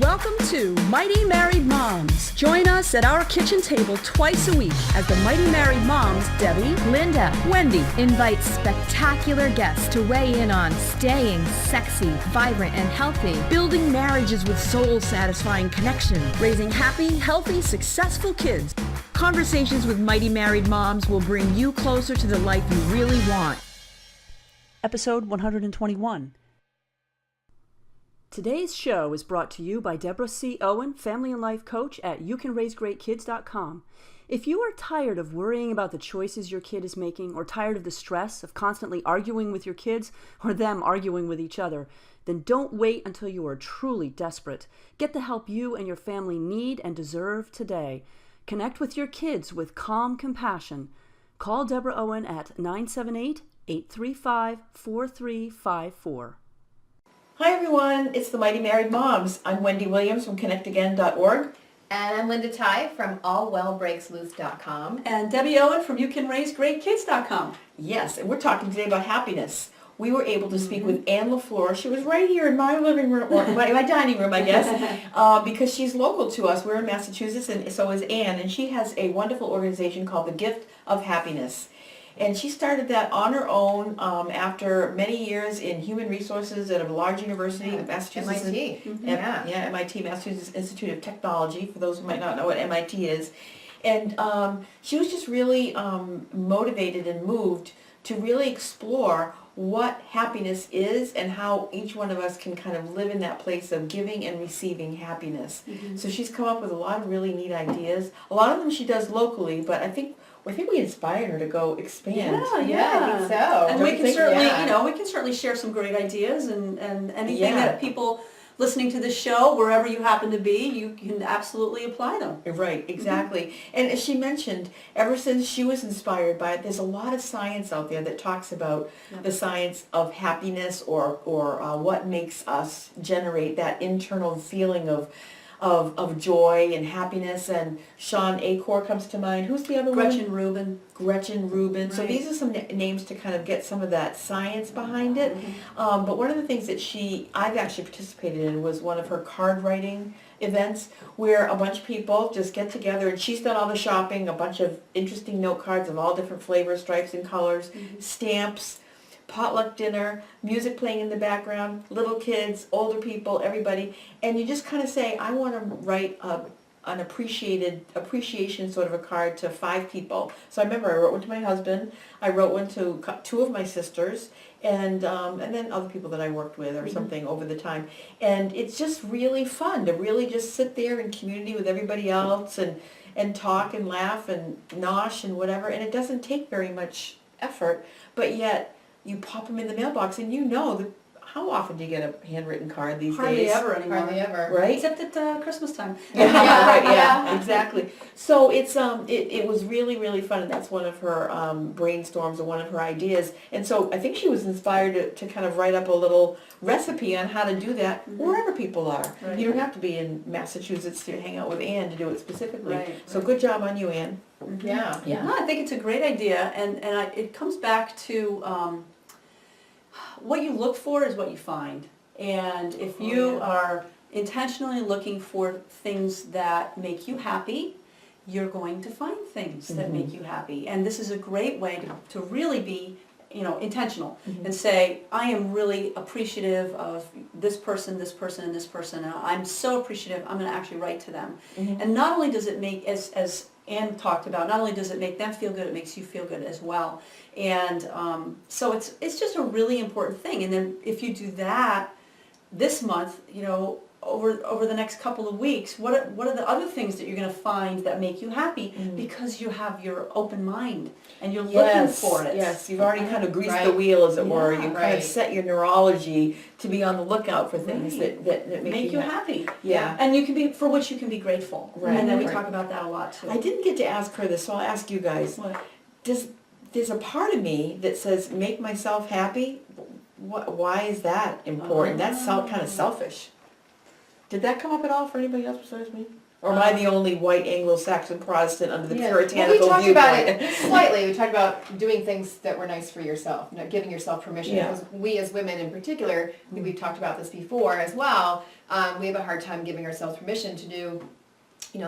Welcome to Mighty Married Moms. Join us at our kitchen table twice a week as the Mighty Married Moms, Debbie, Linda, Wendy, invite spectacular guests to weigh in on staying sexy, vibrant, and healthy, building marriages with soul-satisfying connection, raising happy, healthy, successful kids. Conversations with Mighty Married Moms will bring you closer to the life you really want. Episode 121. Today's show is brought to you by Deborah C. Owen, Family and Life Coach at YouCanRaiseGreatKids.com. If you are tired of worrying about the choices your kid is making, or tired of the stress of constantly arguing with your kids, or them arguing with each other, then don't wait until you are truly desperate. Get the help you and your family need and deserve today. Connect with your kids with calm compassion. Call Deborah Owen at 978-835-4354. Hi everyone, it's the Mighty Married Moms. I'm Wendy Williams from ConnectAgain.org. And I'm Linda Tighe from AllWellBreaksLoose.com. And Debbie Owen from YouCanRaiseGreatKids.com. Yes, and we're talking today about happiness. We were able to speak with Anne Lafleur. She was right here in my living room, or my dining room, I guess, because she's local to us. We're in Massachusetts, and so is Anne, and she has a wonderful organization called The Gift of Happiness. And she started that on her own after many years in human resources at a large university, Massachusetts. MIT. MIT, Massachusetts Institute of Technology, for those who might not know what MIT is. And she was just really motivated and moved to really explore what happiness is and how each one of us can kind of live in that place of giving and receiving happiness. Mm-hmm. So she's come up with a lot of really neat ideas. A lot of them she does locally, but I think we inspired her to go expand. Yeah, I think so. And we can certainly, we can certainly share some great ideas and anything that people listening to this show, wherever you happen to be, you can absolutely apply them. Right, exactly. Mm-hmm. And as she mentioned, ever since she was inspired by it, there's a lot of science out there that talks about the science of happiness or what makes us generate that internal feeling of joy and happiness. And Sean Acor comes to mind. Who's the other one? Gretchen Rubin. Right. So these are some names to kind of get some of that science behind it. Mm-hmm. But one of the things that I've actually participated in was one of her card writing events where a bunch of people just get together, and she's done all the shopping, a bunch of interesting note cards of all different flavors, stripes, and colors, stamps, potluck dinner, music playing in the background, little kids, older people, everybody, and you just kind of say, I want to write an appreciation sort of a card to 5 people. So I remember I wrote one to my husband, I wrote one to 2 of my sisters, and then other people that I worked with or something over the time. And it's just really fun to really just sit there in community with everybody else and talk and laugh and nosh and whatever, and it doesn't take very much effort, but yet you pop them in the mailbox, and how often do you get a handwritten card these days? Hardly ever anymore. Hardly ever. Right? Except at Christmas time. Yeah, exactly. So it's it was really, really fun, and that's one of her brainstorms or one of her ideas. And so I think she was inspired to kind of write up a little recipe on how to do that wherever people are. Right. You don't have to be in Massachusetts to hang out with Anne to do it specifically. Right. So good job on you, Anne. Mm-hmm. Yeah. No, I think it's a great idea, and it comes back to what you look for is what you find. And if you are intentionally looking for things that make you happy, you're going to find things that make you happy. And this is a great way to really be intentional and say, I am really appreciative of this person, and this person. And I'm so appreciative, I'm going to actually write to them. And not only does it make, as Anne talked about, not only does it make them feel good, it makes you feel good as well. And so it's just a really important thing. And then if you do that this month, over the next couple of weeks, what are the other things that you're going to find that make you happy because you have your open mind and you're looking for it. Yes, you've already kind of greased the wheel, as it were. You kind of set your neurology to be on the lookout for things that make you happy. Yeah, and you can be for which you can be grateful. Right. And then we talk about that a lot too. I didn't get to ask her this, so I'll ask you guys. What? There's a part of me that says make myself happy. Why is that important? That's kind of selfish. Did that come up at all for anybody else besides me? Or am I the only white Anglo-Saxon Protestant under the Yeah. puritanical Well, we talked viewpoint? about it slightly. We talked about doing things that were nice for yourself, giving yourself permission. Yeah. Because we as women in particular, I think we've talked about this before as well, we have a hard time giving ourselves permission to do,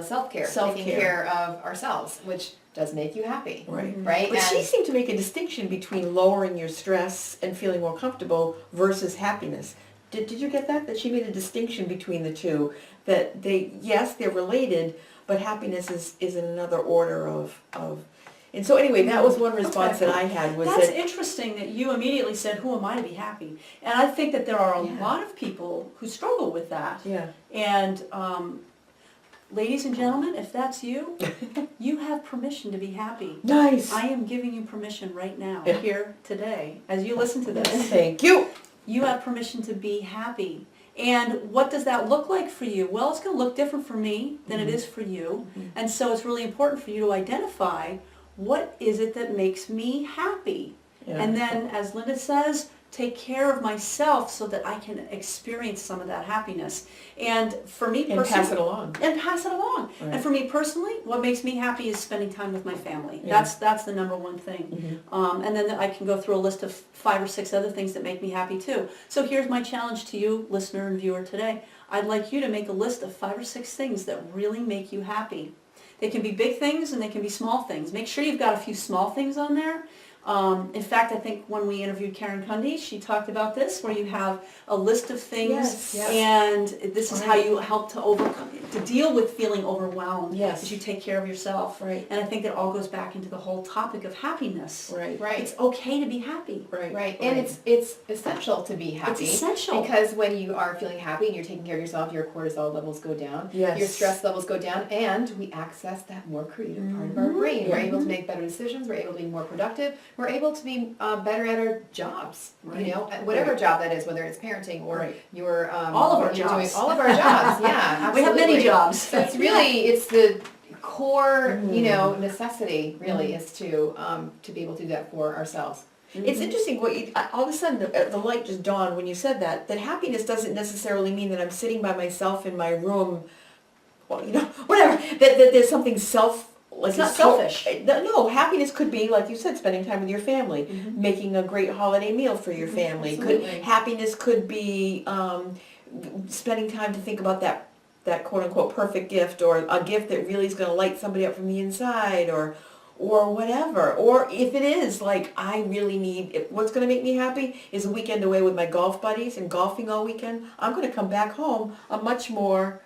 self-care. Self-care. Taking care of ourselves, which does make you happy. Right. Right? But she And- seemed to make a distinction between lowering your stress and feeling more comfortable versus happiness. Did you get that? That she made a distinction between the two. That they're related, but happiness is in another order of. And so anyway, that was one response Okay. that I had was That's that, interesting that you immediately said, who am I to be happy? And I think that there are a Yeah. lot of people who struggle with that. yeah, And ladies and gentlemen, if that's you, you have permission to be happy. nice. I am giving you permission right now, Yeah. here today, as you listen to this. Thank you. You have permission to be happy. And what does that look like for you? Well, it's going to look different for me than it is for you. And so it's really important for you to identify what is it that makes me happy. Yeah. And then, as Linda says, take care of myself so that I can experience some of that happiness. And for me And personally, pass it along. and pass it along. Right. And for me personally, what makes me happy is spending time with my family. Yeah. That's the number one thing. And then I can go through a list of 5 or 6 other things that make me happy too. So here's my challenge to you, listener and viewer today. I'd like you to make a list of 5 or 6 things that really make you happy. They can be big things and they can be small things. Make sure you've got a few small things on there. In fact, I think when we interviewed Karen Cundy, she talked about this, where you have a list of things, Yes, yes. and this is how Right. you help to overcome, to deal with feeling overwhelmed. Yes. As you take care of yourself. Right. And I think that all goes back into the whole topic of happiness. Right. Right. It's okay to be happy. Right. Right, and it's essential to be happy. It's essential. Because when you are feeling happy and you're taking care of yourself, your cortisol levels go down, Yes. your stress levels go down, and we access that more creative part of our brain. We're able to make better decisions, we're able to be more productive, we're able to be better at our jobs, Right. at whatever job that is, whether it's parenting or Right. your All of what our you're doing. jobs. All of our jobs, yeah, absolutely. We have many jobs. So it's really, it's the core, necessity really is to be able to do that for ourselves. It's interesting what you, all of a sudden the light just dawned when you said that happiness doesn't necessarily mean that I'm sitting by myself in my room, well, whatever, that there's something like It's not selfish. No, happiness could be, like you said, spending time with your family, making a great holiday meal for your family. Absolutely. Happiness could be spending time to think about that quote unquote perfect gift, or a gift that really is going to light somebody up from the inside, or whatever. Or if it is like, I really need, what's going to make me happy is a weekend away with my golf buddies and golfing all weekend. I'm going to come back home a much more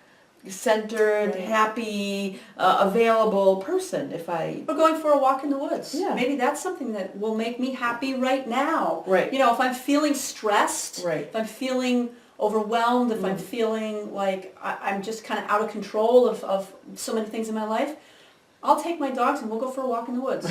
centered, Right. happy, available person if I... We're going for a walk in the woods. Yeah. Maybe that's something that will make me happy right now. Right. If I'm feeling stressed, Right. if I'm feeling overwhelmed, if I'm feeling like I'm just kind of out of control of so many things in my life, I'll take my dogs and we'll go for a walk in the woods.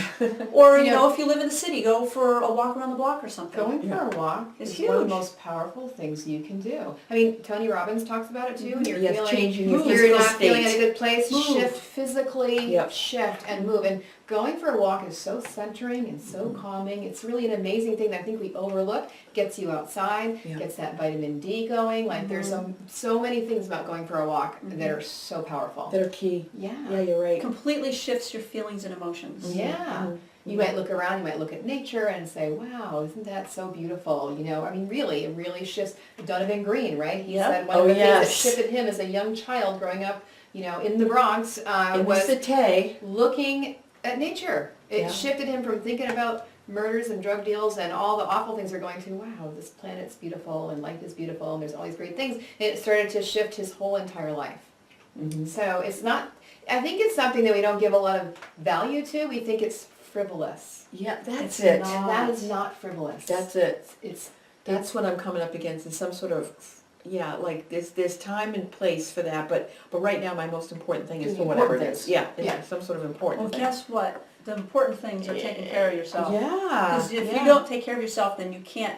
Or, if you live in the city, go for a walk around the block or something. Going for a walk It's is one of the huge. most powerful things you can do. I mean, Tony Robbins talks about it too. When you're Yes, feeling, changing your you're physical not feeling in state. a good place, Move. shift physically, Yep. shift and move. And going for a walk is so centering and so calming. It's really an amazing thing that I think we overlook. Gets you outside, Yeah. gets that vitamin D going. Like there's so many things about going for a walk that are so powerful. That are key. Yeah. Yeah, you're right. Completely shifts your feelings and emotions. Yeah. You might look around, you might look at nature and say, wow, isn't that so beautiful? I mean, really, it really shifts. Donovan Green, right? He Yep. said one of the things that shifted him as a young child growing up, in the Bronx, was the Tighe. looking at nature. It Yeah. shifted him from thinking about murders and drug deals and all the awful things are going to, wow, this planet's beautiful and life is beautiful and there's all these great things. And it started to shift his whole entire life. So it's not, I think it's something that we don't give a lot of value to. We think it's frivolous. Yeah, that's It's it. not. And that is not frivolous. That's it. It's That's what I'm coming up against, is some sort of, like there's time and place for that, but right now my most important thing is The for whatever it important is. things. Yeah, Yeah. some sort of important Well, thing. guess what? The important things are taking care of yourself. Yeah. Because if yeah. you don't take care of yourself, then you can't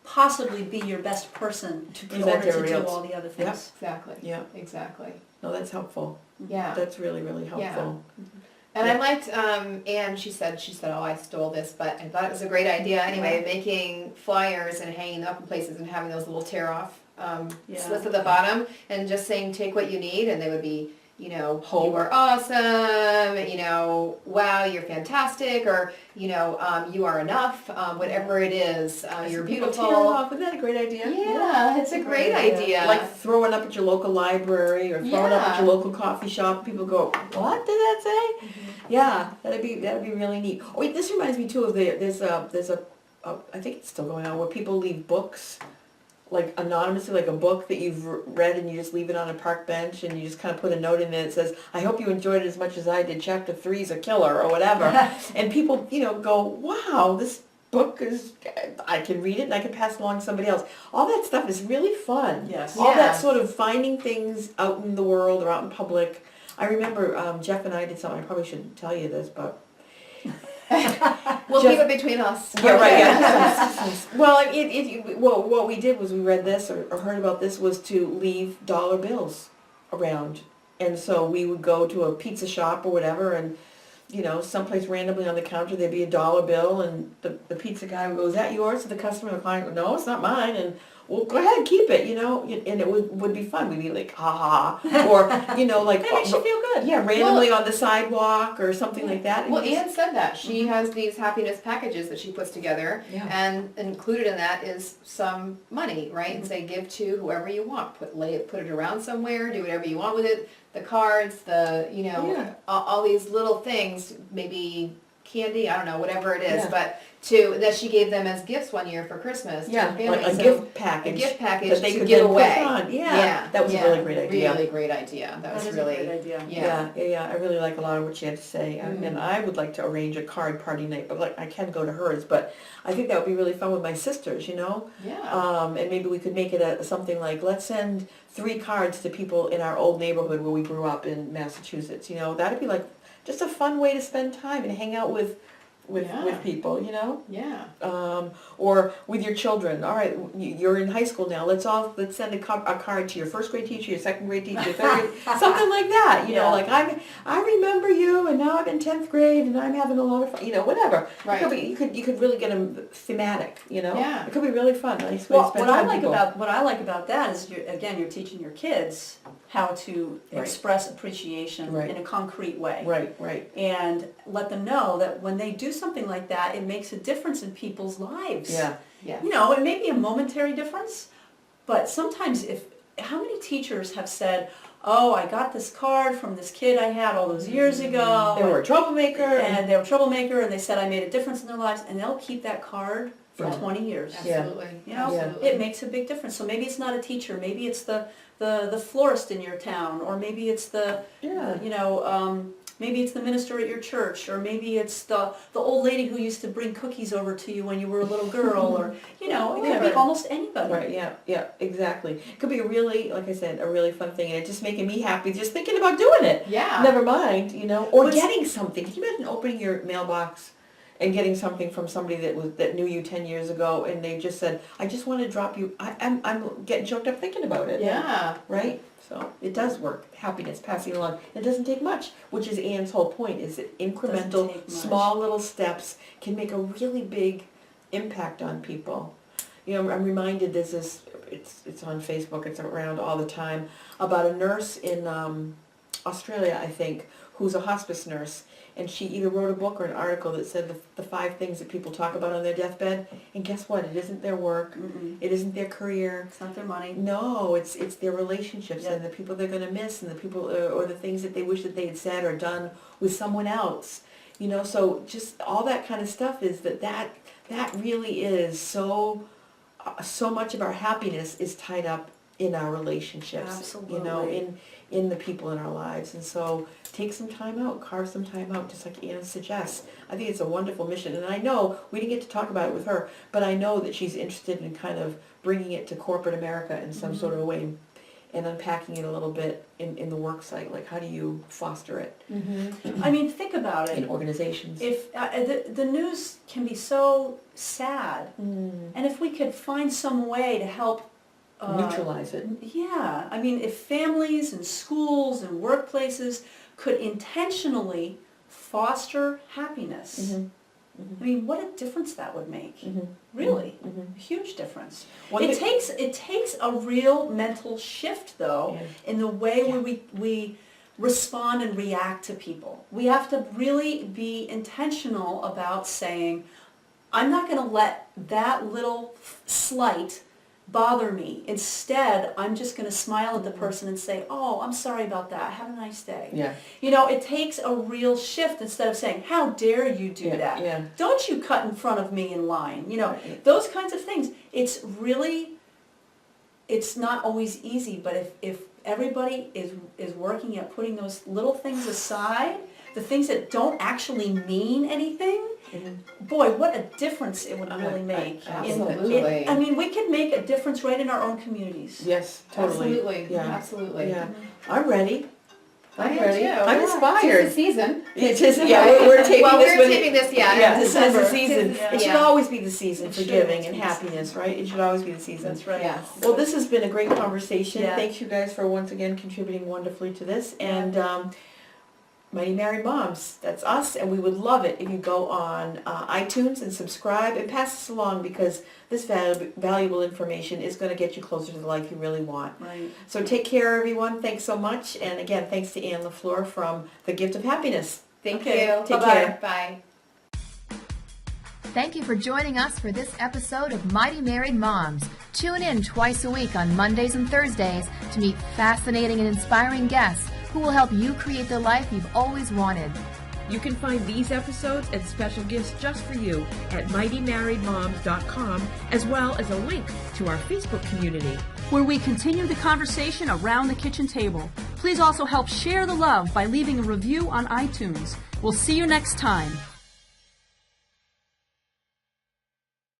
possibly be your best person in present order to do everybody else. all the other things. exactly. Yeah. Exactly. No, that's helpful. Yeah. That's really, really helpful. And I liked, Anne, she said, oh, I stole this, but I thought it was a great idea anyway, making flyers and hanging them up in places and having those little tear off Yeah. slits at the bottom and just saying, take what you need, and they would be you know, Hope. you are awesome, you know, wow, you're fantastic, or, you know, you are enough, whatever it is, you're People beautiful. tear it off. Isn't that a great idea? Yeah, it's a great idea. Like throwing up at your local library or throwing up at Yeah. your local coffee shop. People go, what did that say? Yeah, that'd be really neat. Oh, wait, this reminds me too of there's a I think it's still going on where people leave books, like anonymously, like a book that you've read and you just leave it on a park bench and you just kind of put a note in there that says, I hope you enjoyed it as much as I did. Chapter 3's a killer or whatever. And people, you know, go, wow, this book is, I can read it and I can pass it along to somebody else. All that stuff is really fun. Yes. All that Yeah. sort of finding things out in the world or out in public. I remember Jeff and I did something, I probably shouldn't tell you this, but We'll Just- keep it between us. yeah, right, yeah. Well, what we did was we read this or heard about this was to leave dollar bills around. And so we would go to a pizza shop or whatever and, you know, someplace randomly on the counter there'd be a dollar bill and the pizza guy would go, is that yours? So the customer or the client would, no, it's not mine. And, well, go ahead, keep it, you know, and it would be fun. We'd be like, ha ha, or, you know, like, It makes you feel good. yeah, randomly on the sidewalk or something like that. And Well, you just- Anne said that. She has these happiness packages that she puts together, Yeah. and included in that is some money, right? And say, give to whoever you want. Put it around somewhere, do whatever you want with it. The cards, you know, Yeah. all these little things, maybe candy, I don't know, whatever it is, Yeah. but that she gave them as gifts one year for Christmas to Yeah, her family. like a So, gift package. a gift package that they to could give then put away. on. Yeah, that was a really great idea. Really great idea. That was is really a great idea. yeah. I really like a lot of what she had to say, and I would like to arrange a card party night, but like I can go to hers, but I think that would be really fun with my sisters, you know? Yeah. And maybe we could make it something like, let's send 3 cards to people in our old neighborhood where we grew up in Massachusetts, you know? That'd be like just a fun way to spend time and hang out with Yeah. people, you know? Yeah. Or with your children. All right, you're in high school now. Let's send a card to your first grade teacher, your second grade teacher, your third grade, something like that. You know, Yeah. like I remember you, and now I'm in 10th grade, and I'm having a lot of fun. You know, whatever. Right. It could be, you could really get them thematic. You know, Yeah. it could be really fun. Nice way Well, to spend what I time with like people. about that is you're teaching your kids how to Right. express appreciation Right. in a concrete way. Right. And let them know that when they do something like that, it makes a difference in people's lives. Yeah. Yeah. You know, it may be a momentary difference, but sometimes how many teachers have said, oh, I got this card from this kid I had all those years ago. They were a troublemaker. and they were a troublemaker, and they said I made a difference in their lives, and they'll keep that card for Yeah. 20 years. Yeah. Absolutely. You know, Absolutely. it makes a big difference. So maybe it's not a teacher, maybe it's the florist in your town, or maybe it's maybe it's the minister at your church, or maybe it's the old lady who used to bring cookies over to you when you were a little girl, or, you know, it could be Whatever. almost anybody. Right, yeah, exactly. It could be a really, like I said, a really fun thing, and it's just making me happy just thinking about doing it. Yeah. Never mind, you know, or What's- getting something. Can you imagine opening your mailbox and getting something from somebody that knew you 10 years ago, and they just said, I just want to drop you, I'm getting choked up thinking about it. Yeah. Right? So it does work. Happiness, passing along. It doesn't take much, which is Anne's whole point, is that Doesn't incremental, take much. small little steps can make a really big impact on people. You know, I'm reminded there's this, it's on Facebook, it's around all the time, about a nurse in Australia, I think, who's a hospice nurse, and she either wrote a book or an article that said the 5 things that people talk about on their deathbed, and guess what? It isn't their work, Mm-mm. it isn't their career, It's not their money. no, it's their relationships Yeah. and the people they're going to miss and the people or the things that they wish that they had said or done with someone else. You know, so just all that kind of stuff is that really is so much of our happiness is tied up in our relationships. You know, Absolutely. in the people in our lives. And so take some time out, carve some time out, just like Anne suggests. I think it's a wonderful mission. And I know, we didn't get to talk about it with her, but I know that she's interested in kind of bringing it to corporate America in some sort of way and unpacking it a little bit in the work site. Like, how do you foster it I mean, think about in it. organizations? If the news can be so sad, and if we could find some way to help Neutralize it. Yeah, I mean, if families and schools and workplaces could intentionally foster happiness, I mean, what a difference that would make. Really, a huge difference. It takes a real mental shift, though, Yeah. in the way we respond and react to people. We have to really be intentional about saying, I'm not going to let that little slight bother me. Instead, I'm just going to smile at the person and say, oh, I'm sorry about that. Have a nice day. Yeah. You know, it takes a real shift instead of saying, how dare you do that? Yeah. Don't you cut in front of me in line? You know, those kinds of things. It's really, it's not always easy, but if everybody is working at putting those little things aside, the things that don't actually mean anything, boy, what a difference it would really make. Absolutely. I mean, we can make a difference right in our own communities. Yes, totally. Absolutely. Yeah. Absolutely. Yeah. I'm ready. I am ready. too. I'm Yeah. inspired. It's the season. It's just, we're taping well, this we're when taping this, yeah, yeah, in this is December. the season. Yeah. It should Yeah. always be the season It for should giving always and be the happiness, right? It should always be the season. That's right. Yes. Well, this has been a great conversation. Yeah. Thanks you guys for once again contributing wonderfully to this. And Mighty Married Moms, that's us, and we would love it if you go on iTunes and subscribe and pass this along, because this valuable information is going to get you closer to the life you really want. Right. So take care, everyone. Thanks so much. And again, thanks to Anne Lafleur from The Gift of Happiness. Thank Okay. you. Take Bye-bye. care. Bye. Thank you for joining us for this episode of Mighty Married Moms. Tune in twice a week on Mondays and Thursdays to meet fascinating and inspiring guests who will help you create the life you've always wanted. You can find these episodes and special gifts just for you at mightymarriedmoms.com, as well as a link to our Facebook community, where we continue the conversation around the kitchen table. Please also help share the love by leaving a review on iTunes. We'll see you next time.